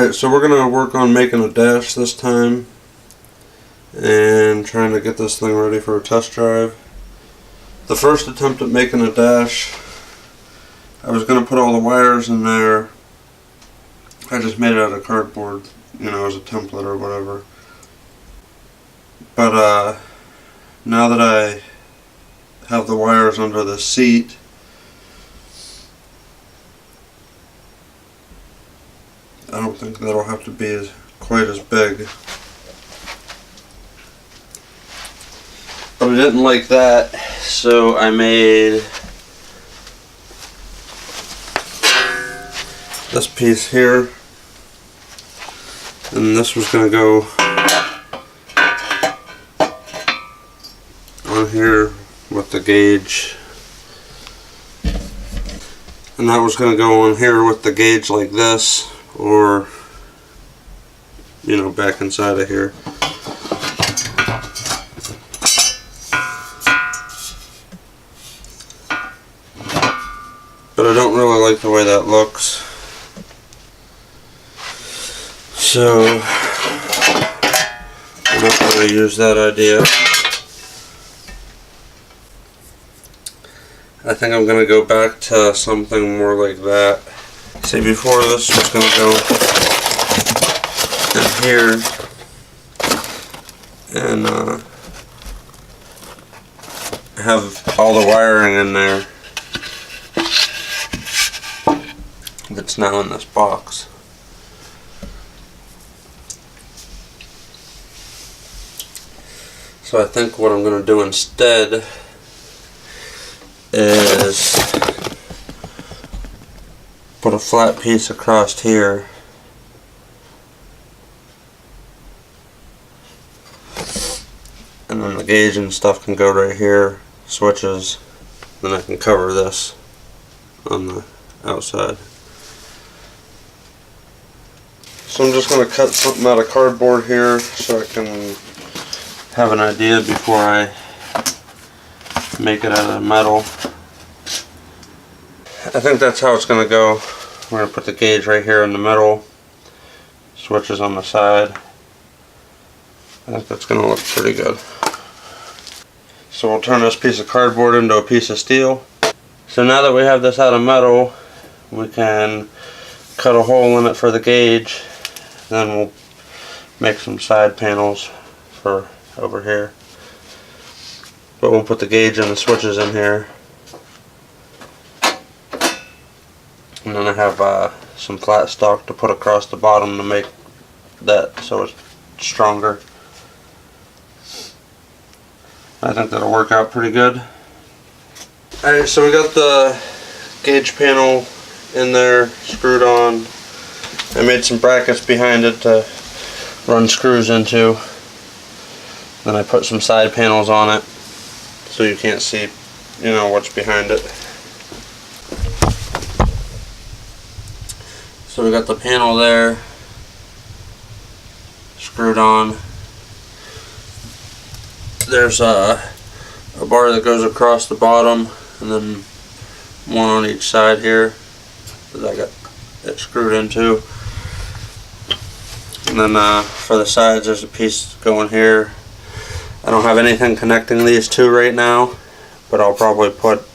Alright, so we're going to work on making a dash this time and trying to get this thing ready for a test drive. The first attempt at making a dash, I was going to put all the wires in there. I just made it out of cardboard, you know, as a template or whatever. But now that I have the wires under the seat, I don't think that'll have to be quite as big. But I didn't like that, so I made this piece here, and this was going to go on here with the gauge, and that was going to go on here with the gauge like this, or, you know, back inside of here. But I don't really like the way that looks, so I'm not going to use that idea. I think I'm going to go back to something more like that. See, before this was going to go in here and have all the wiring in there that's now in this box. So I think what I'm going to do instead is put a flat piece across here and then the gauge and stuff can go right here, switches, then I can cover this on the outside. So I'm just going to cut something out of cardboard here so I can have an idea before I make it out of metal. I think that's how it's going to go. We're going to put the gauge right here in the middle, switches on the side. I think that's going to look pretty good. So we'll turn this piece of cardboard into a piece of steel. So now that we have this out of metal, we can cut a hole in it for the gauge. Then we'll make some side panels for over here. But we'll put the gauge and the switches in here. And then I have some flat stock to put across the bottom to make that so it's stronger. I think that'll work out pretty good. Alright, so we got the gauge panel in there, screwed on. I made some brackets behind it to run screws into. Then I put some side panels on it so you can't see, you know, what's behind it. So we got the panel there, screwed on. There's a bar that goes across the bottom, and then one on each side here that I got it screwed into. And then for the sides, there's a piece going here. I don't have anything connecting these two right now, but I'll probably put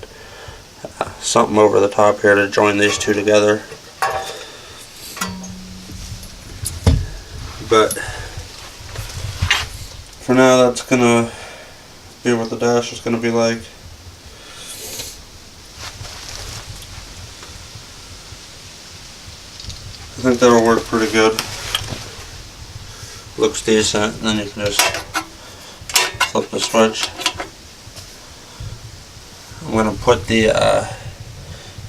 something over the top here to join these two together. But for now, that's gonna be what the dash is gonna be like. I think that'll work pretty good. Looks decent, and then you can just flip the switch. I'm going to put the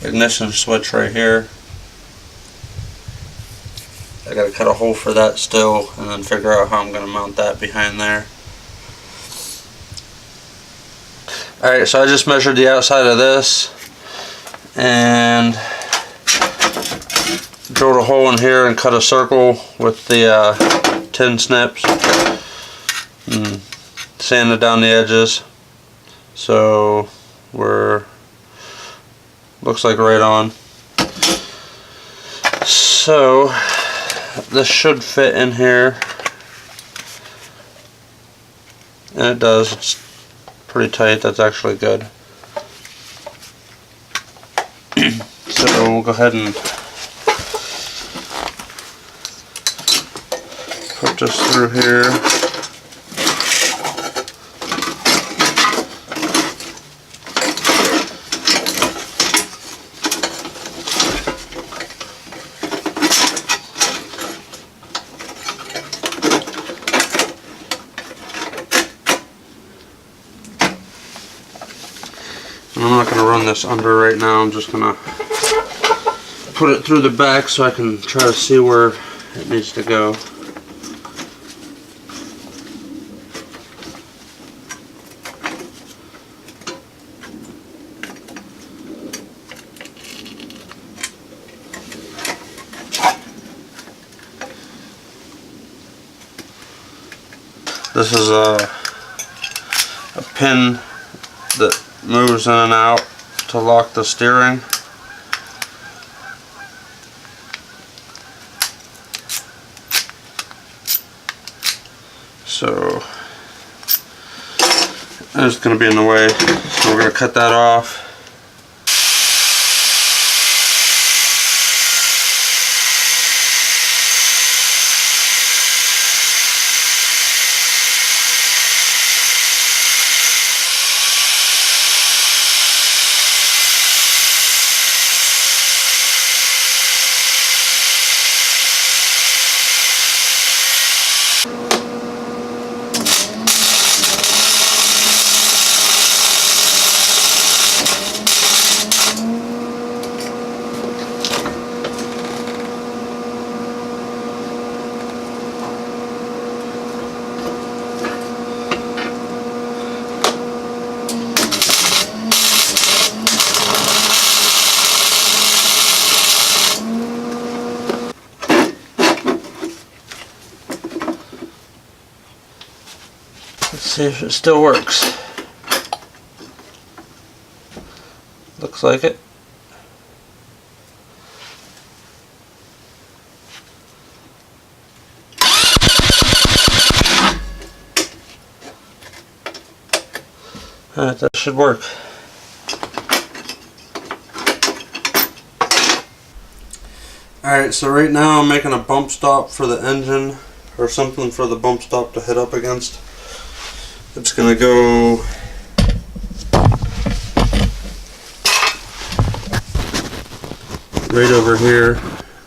ignition switch right here. I got to cut a hole for that still, and then figure out how I'm going to mount that behind there. Alright, so I just measured the outside of this and drilled a hole in here and cut a circle with the tin snips and sanded down the edges, so we're looks like right on. So this should fit in here, and it does. It's pretty tight. That's actually good. So we'll go ahead and put this through here. I'm not going to run this under right now. I'm just going to put it through the back so I can try to see where it needs to go. This is a pin that moves in and out to lock the steering. So it's going to be in the way, so we're going to cut that off. Let's see if it still works. Looks like it. Alright, that should work. Alright, so right now I'm making a bump stop for the engine, or something for the bump stop to hit up against. It's going to go right over here,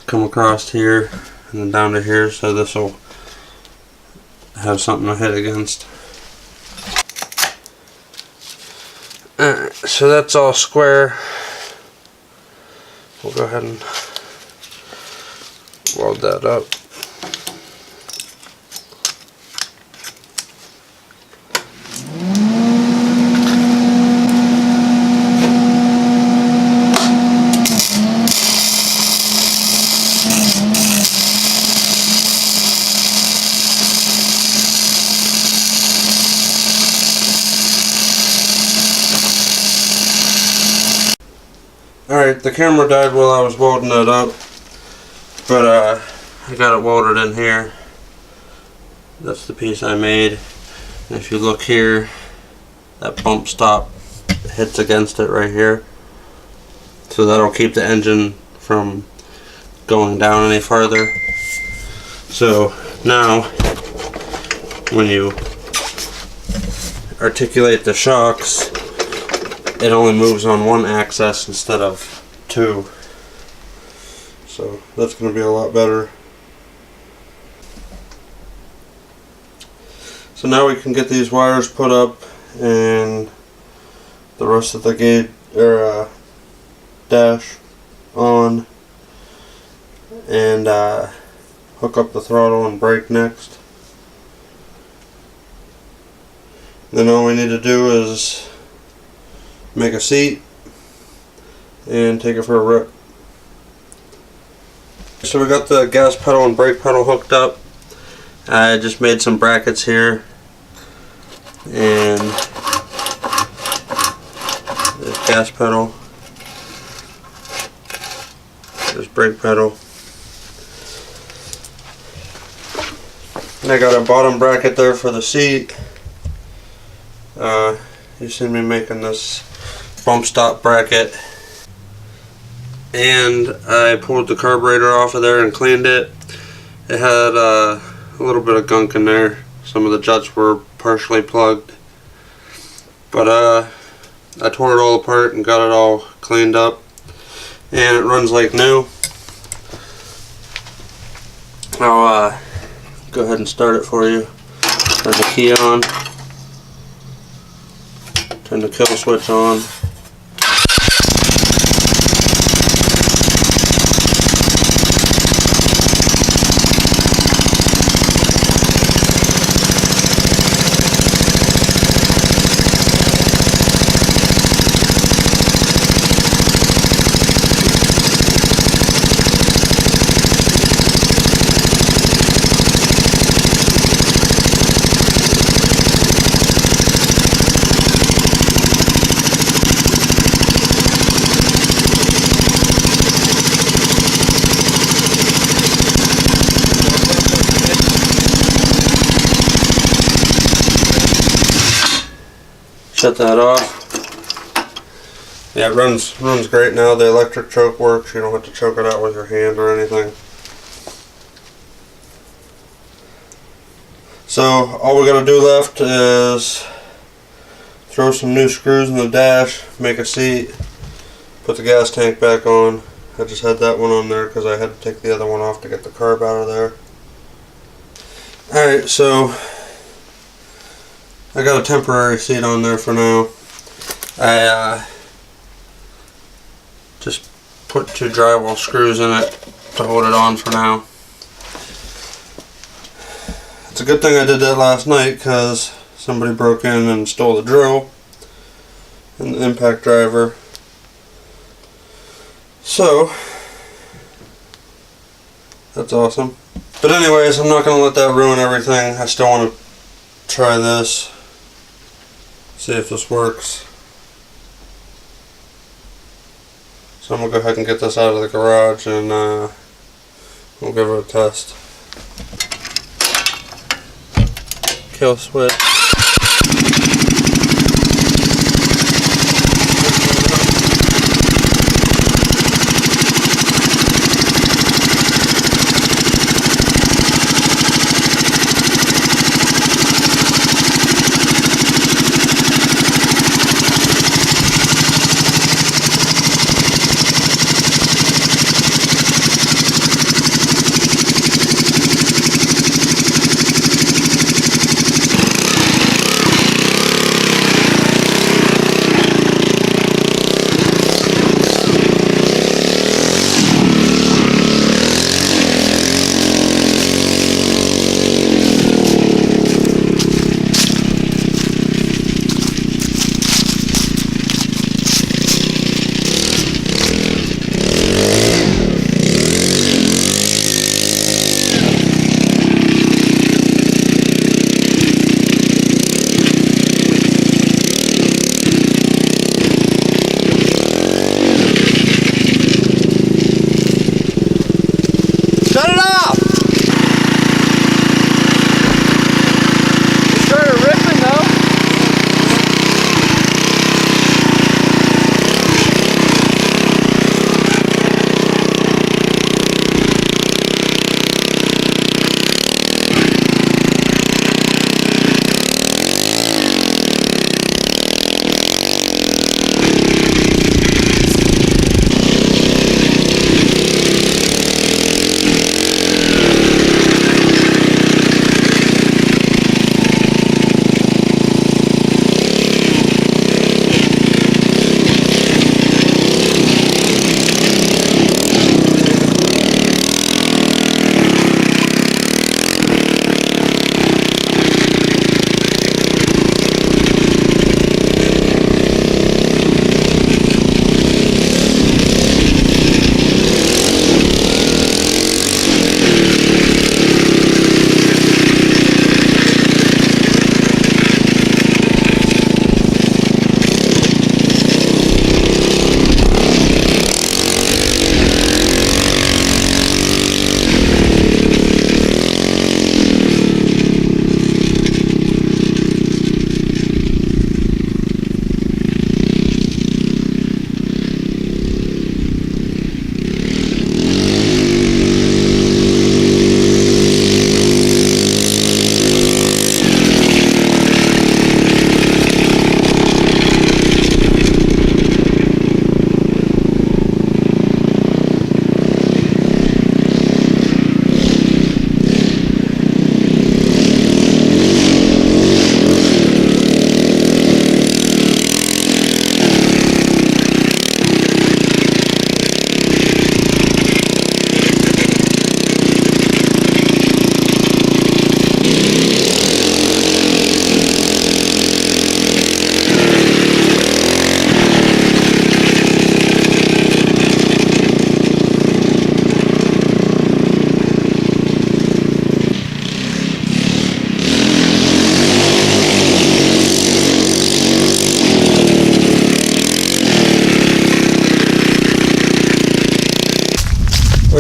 come across here, and then down to here, so this will have something to hit against. Alright, so that's all square. We'll go ahead and weld that up. Alright, the camera died while I was welding it up, but I got it welded in here. That's the piece I made. And if you look here, that bump stop hits against it right here. So that'll keep the engine from going down any farther. So now, when you articulate the shocks, it only moves on one axis instead of two. So that's going to be a lot better. So now we can get these wires put up and the rest of the gauge or dash on, and hook up the throttle and brake next. Then all we need to do is make a seat and take it for a rip. So we got the gas pedal and brake pedal hooked up. I just made some brackets here, and there's gas pedal, there's brake pedal. And I got a bottom bracket there for the seat. You see me making this bump stop bracket. And I pulled the carburetor off of there and cleaned it. It had a little bit of gunk in there. Some of the jets were partially plugged. But I tore it all apart and got it all cleaned up. And it runs like new. I'll go ahead and start it for you. Turn the key on. Turn the kill switch on. Shut that off. Yeah, it runs great now. The electric choke works. You don't have to choke it out with your hand or anything. So all we gotta do left is throw some new screws in the dash, make a seat, put the gas tank back on. I just had that one on there because I had to take the other one off to get the carb out of there. Alright, so I got a temporary seat on there for now. I just put 2 drywall screws in it to hold it on for now. It's a good thing I did that last night because somebody broke in and stole the drill and the impact driver. So that's awesome. But anyways, I'm not going to let that ruin everything. I still want to try this. See if this works. So I'm going to go ahead and get this out of the garage and we'll give it a test. Kill switch.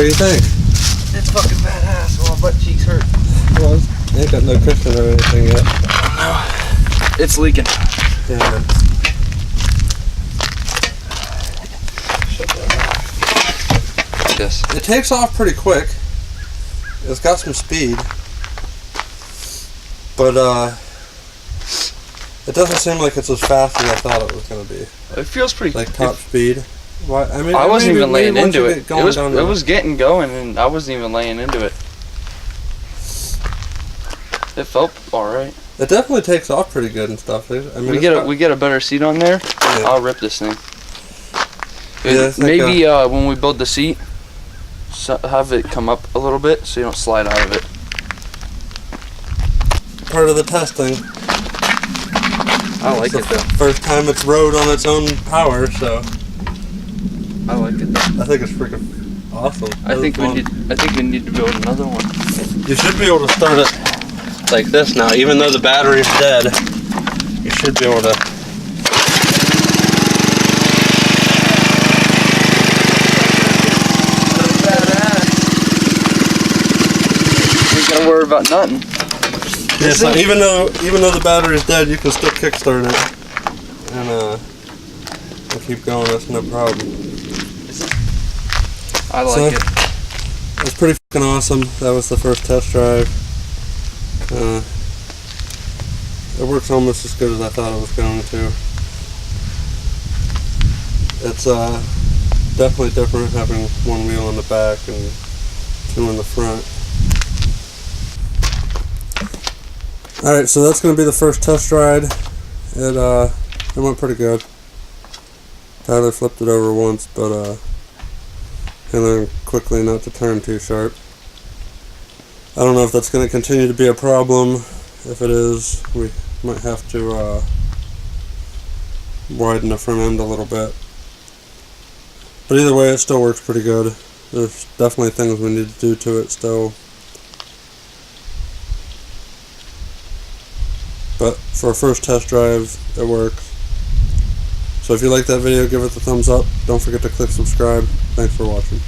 do you think? It's fucking badass. Well, my butt cheeks hurt. Well, it ain't got no cushion or anything yet. No. It's leaking. Yeah. Yes. It takes off pretty quick. It's got some speed. But, it doesn't seem like it's as fast as I thought it was going to be. It feels pretty... Like top speed. Why, I mean, I wasn't even laying into it. It was getting going and I wasn't even laying into it. It felt alright. It definitely takes off pretty good and stuff. I mean, we get a better seat on there. Yeah. I'll rip this thing. Yeah, maybe when we build the seat, have it come up a little bit so you don't slide out of it. Part of the testing. I like it though. First time it's rode on its own power, so I like it though. I think it's freaking awesome. I think we need to build another one. You should be able to start it like this now, even though the battery's dead. You should be able to. Ain't gotta worry about nothing. Yeah, so even though the battery's dead, you can still kickstart it and keep going. That's no problem. I like it. It's pretty fucking awesome. That was the first test drive. It works almost as good as I thought it was going to. It's definitely different having one wheel in the back and two in the front. Alright, so that's going to be the first test ride. It went pretty good. Tyler flipped it over once, but he learned quickly not to turn too sharp. I don't know if that's going to continue to be a problem. If it is, we might have to widen the front end a little bit. But either way, it still works pretty good. There's definitely things we need to do to it still. But for a first test drive, it works. So if you like that video, give it a thumbs up. Don't forget to click subscribe. Thanks for watching.